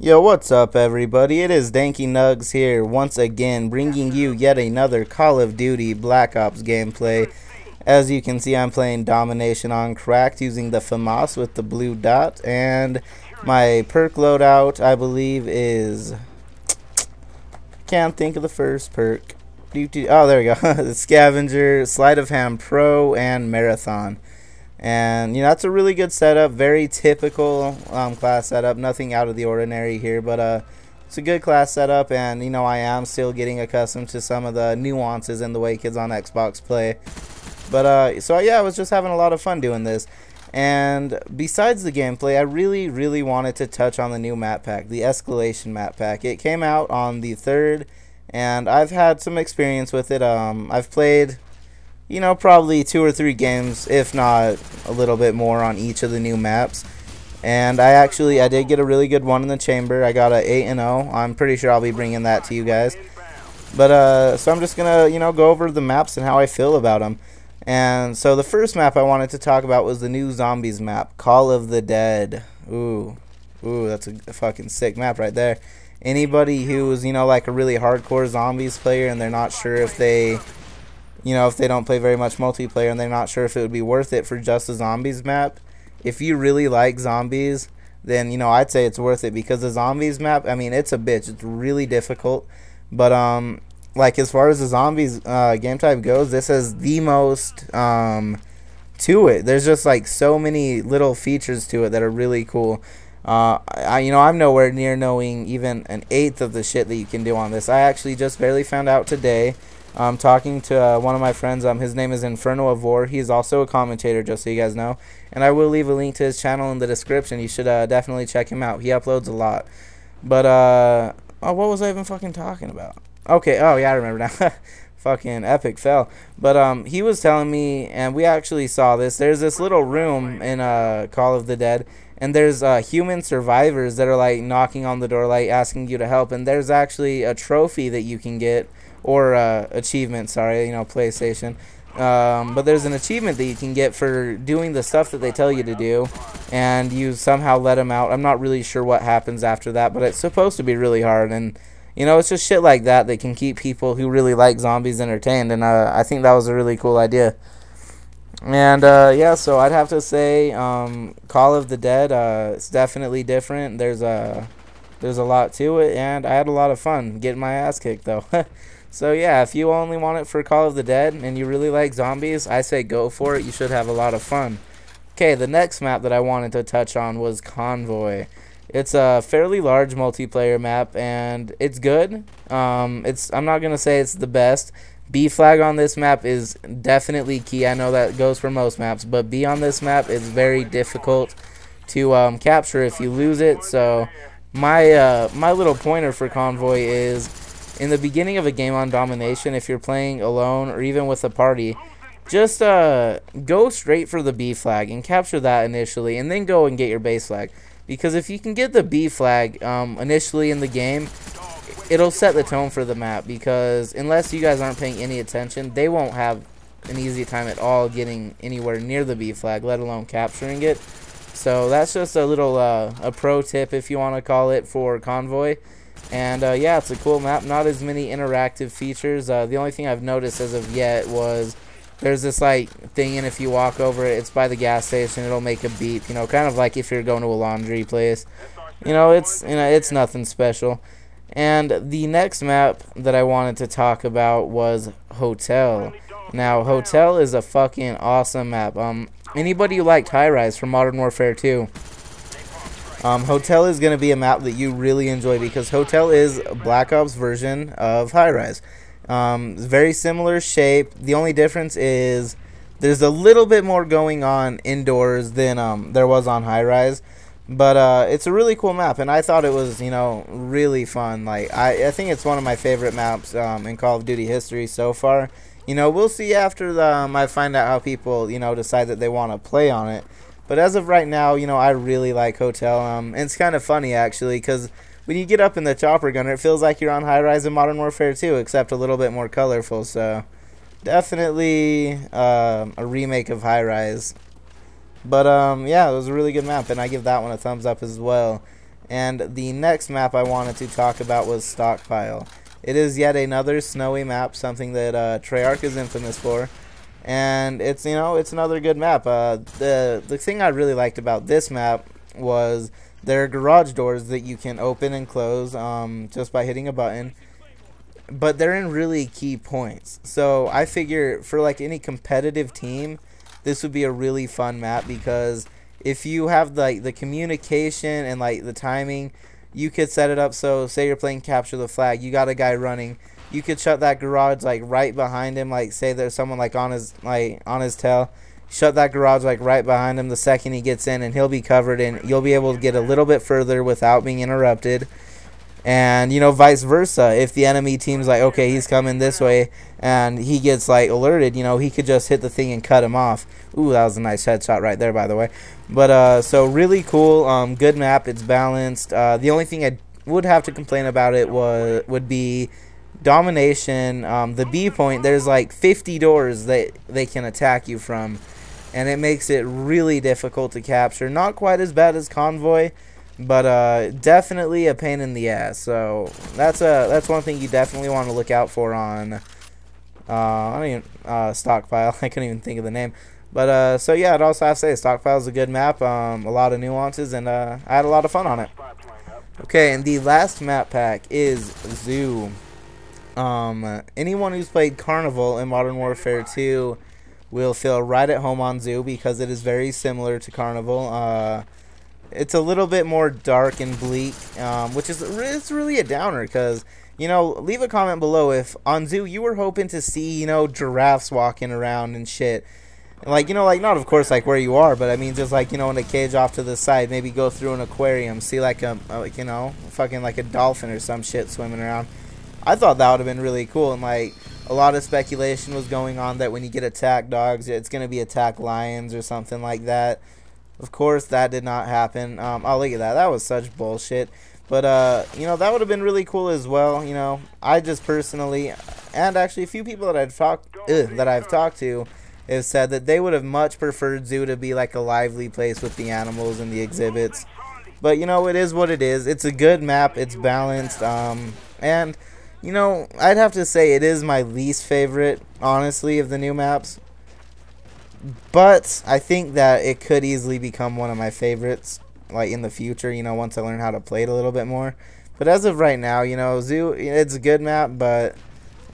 Yo, what's up everybody? It is Danky Nugs here once again, bringing you yet another Call of Duty Black Ops gameplay. As you can see, I'm playing Domination on Cracked using the FAMAS with the blue dot, and my perk loadout, I believe, is... can't think of the first perk. Oh, there we go. The Scavenger, Sleight of Hand Pro, and Marathon. And, you know, that's a really good setup. Very typical class setup. Nothing out of the ordinary here. But it's a good class setup. And, you know, I am still getting accustomed to some of the nuances in the way kids on Xbox play. But, so, yeah, I was just having a lot of fun doing this. And besides the gameplay, I really wanted to touch on the new map pack. The Escalation map pack. It came out on the 3rd. And I've had some experience with it. I've played... you know, probably 2 or 3 games, if not a little bit more on each of the new maps. And I did get a really good one in the chamber. I got a 8-0. I'm pretty sure I'll be bringing that to you guys. But, so I'm just gonna, you know, go over the maps and how I feel about them. And so the first map I wanted to talk about was the new Zombies map, Call of the Dead. Ooh, that's a fucking sick map right there. Anybody who's, you know, like a really hardcore Zombies player and they're not sure if they... you know, if they don't play very much multiplayer and they're not sure if it would be worth it for just a Zombies map, if you really like Zombies, then, you know, I'd say it's worth it, because the Zombies map, I mean, it's a bitch. It's really difficult. But, like, as far as the Zombies game type goes, this has the most to it. There's just, like, so many little features to it that are really cool. You know, I'm nowhere near knowing even an eighth of the shit that you can do on this. I actually just barely found out today. I'm talking to one of my friends. His name is Inferno of War. He's also a commentator, just so you guys know. And I will leave a link to his channel in the description. You should definitely check him out. He uploads a lot. But, oh, what was I even fucking talking about? Okay, oh, yeah, I remember now. Fucking epic fail. But, he was telling me, and we actually saw this. There's this little room in Call of the Dead. And there's human survivors that are, like, knocking on the door, like, asking you to help. And there's actually a trophy that you can get. Or achievement, sorry, you know, PlayStation. But there's an achievement that you can get for doing the stuff that they tell you to do, and you somehow let them out. I'm not really sure what happens after that, but it's supposed to be really hard. And, you know, it's just shit like that that can keep people who really like zombies entertained. And I think that was a really cool idea. And, yeah, so I'd have to say Call of the Dead, it's definitely different. There's a lot to it, and I had a lot of fun getting my ass kicked, though. So yeah, if you only want it for Call of the Dead and you really like zombies, I say go for it. You should have a lot of fun. Okay, the next map that I wanted to touch on was Convoy. It's a fairly large multiplayer map, and it's good. I'm not going to say it's the best. B flag on this map is definitely key. I know that goes for most maps, but B on this map is very difficult to capture if you lose it. So my little pointer for Convoy is... in the beginning of a game on Domination, if you're playing alone or even with a party, just go straight for the B flag and capture that initially, and then go and get your base flag. Because if you can get the B flag initially in the game, it'll set the tone for the map. Because unless you guys aren't paying any attention, they won't have an easy time at all getting anywhere near the B flag, let alone capturing it. So that's just a little a pro tip, if you want to call it, for Convoy. And, yeah, it's a cool map. Not as many interactive features. The only thing I've noticed as of yet was there's this, like, thing, and if you walk over it, it's by the gas station. It'll make a beep, you know, kind of like if you're going to a laundry place. You know, it's nothing special. And the next map that I wanted to talk about was Hotel. Now, Hotel is a fucking awesome map. Anybody who liked High Rise from Modern Warfare 2... Hotel is going to be a map that you really enjoy, because Hotel is a Black Ops version of High Rise. It's very similar shape. The only difference is there's a little bit more going on indoors than there was on High Rise. But it's a really cool map, and I thought it was, you know, really fun. Like I think it's one of my favorite maps in Call of Duty history so far. You know, we'll see after I find out how people, you know, decide that they want to play on it. But as of right now, you know, I really like Hotel. And it's kind of funny, actually, because when you get up in the chopper gunner, it feels like you're on High Rise in Modern Warfare 2, except a little bit more colorful. So, definitely a remake of High Rise. But, yeah, it was a really good map, and I give that one a thumbs up as well. And the next map I wanted to talk about was Stockpile. It is yet another snowy map, something that Treyarch is infamous for. And it's, you know, it's another good map. The thing I really liked about this map was there are garage doors that you can open and close just by hitting a button, but they're in really key points. So I figure for like any competitive team, this would be a really fun map, because if you have like the communication and like the timing, you could set it up so say you're playing capture the flag, you got a guy running, you could shut that garage like right behind him, like say there's someone like on his tail, shut that garage like right behind him the second he gets in, and he'll be covered, and you'll be able to get a little bit further without being interrupted. And you know, vice versa, if the enemy team's like, okay, he's coming this way, and he gets like alerted, you know, he could just hit the thing and cut him off. Ooh, that was a nice headshot right there, by the way. But so really cool, good map, it's balanced. The only thing I would have to complain about it would be domination. The B point, there's like 50 doors that they can attack you from, and it makes it really difficult to capture. Not quite as bad as Convoy, but definitely a pain in the ass. So that's one thing you definitely want to look out for on Stockpile. I couldn't even think of the name. But so yeah, I'd also have to say Stockpile is a good map, a lot of nuances, and I had a lot of fun on it. Okay, and the last map pack is Zoo. Anyone who's played Carnival in Modern Warfare 2 will feel right at home on Zoo, because it is very similar to Carnival. It's a little bit more dark and bleak, which is it's really a downer, because, you know, leave a comment below if on Zoo you were hoping to see, you know, giraffes walking around and shit. Like, you know, like, not of course like where you are, but I mean just like, you know, in a cage off to the side, maybe go through an aquarium, see like like, you know, fucking like a dolphin or some shit swimming around. I thought that would have been really cool, and like a lot of speculation was going on that when you get attack dogs, it's going to be attack lions or something like that. Of course, that did not happen. Oh, look at that. That was such bullshit. But, you know, that would have been really cool as well. You know, I just personally, and actually a few people that I've talked to have said that they would have much preferred Zoo to be like a lively place with the animals and the exhibits. But, you know, it is what it is. It's a good map. It's balanced. And, you know, I'd have to say it is my least favorite, honestly, of the new maps. But I think that it could easily become one of my favorites, like in the future, you know, once I learn how to play it a little bit more. But as of right now, you know, Zoo, it's a good map, but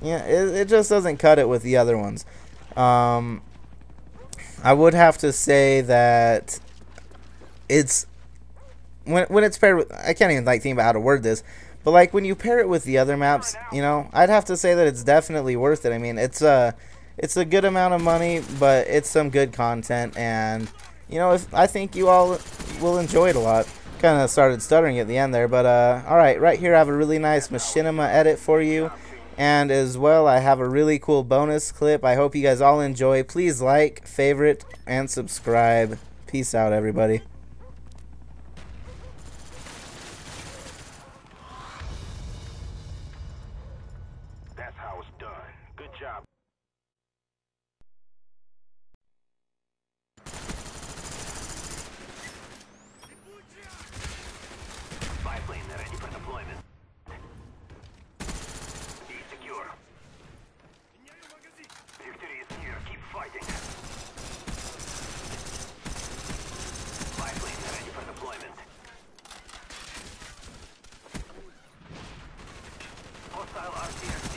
yeah, it just doesn't cut it with the other ones. I would have to say that it's when it's paired with, I can't even like think about how to word this, but like when you pair it with the other maps, you know, I'd have to say that it's definitely worth it. I mean, it's a good amount of money, but it's some good content, and you know, I think you all will enjoy it a lot. Kind of started stuttering at the end there, but alright, right here I have a really nice machinima edit for you, and as well I have a really cool bonus clip. I hope you guys all enjoy. Please like, favorite, and subscribe. Peace out, everybody. That's how it's done. Good job. Biplane ready for deployment. Be secure. Victory is near. Keep fighting. Biplane ready for deployment. Hostile RCS.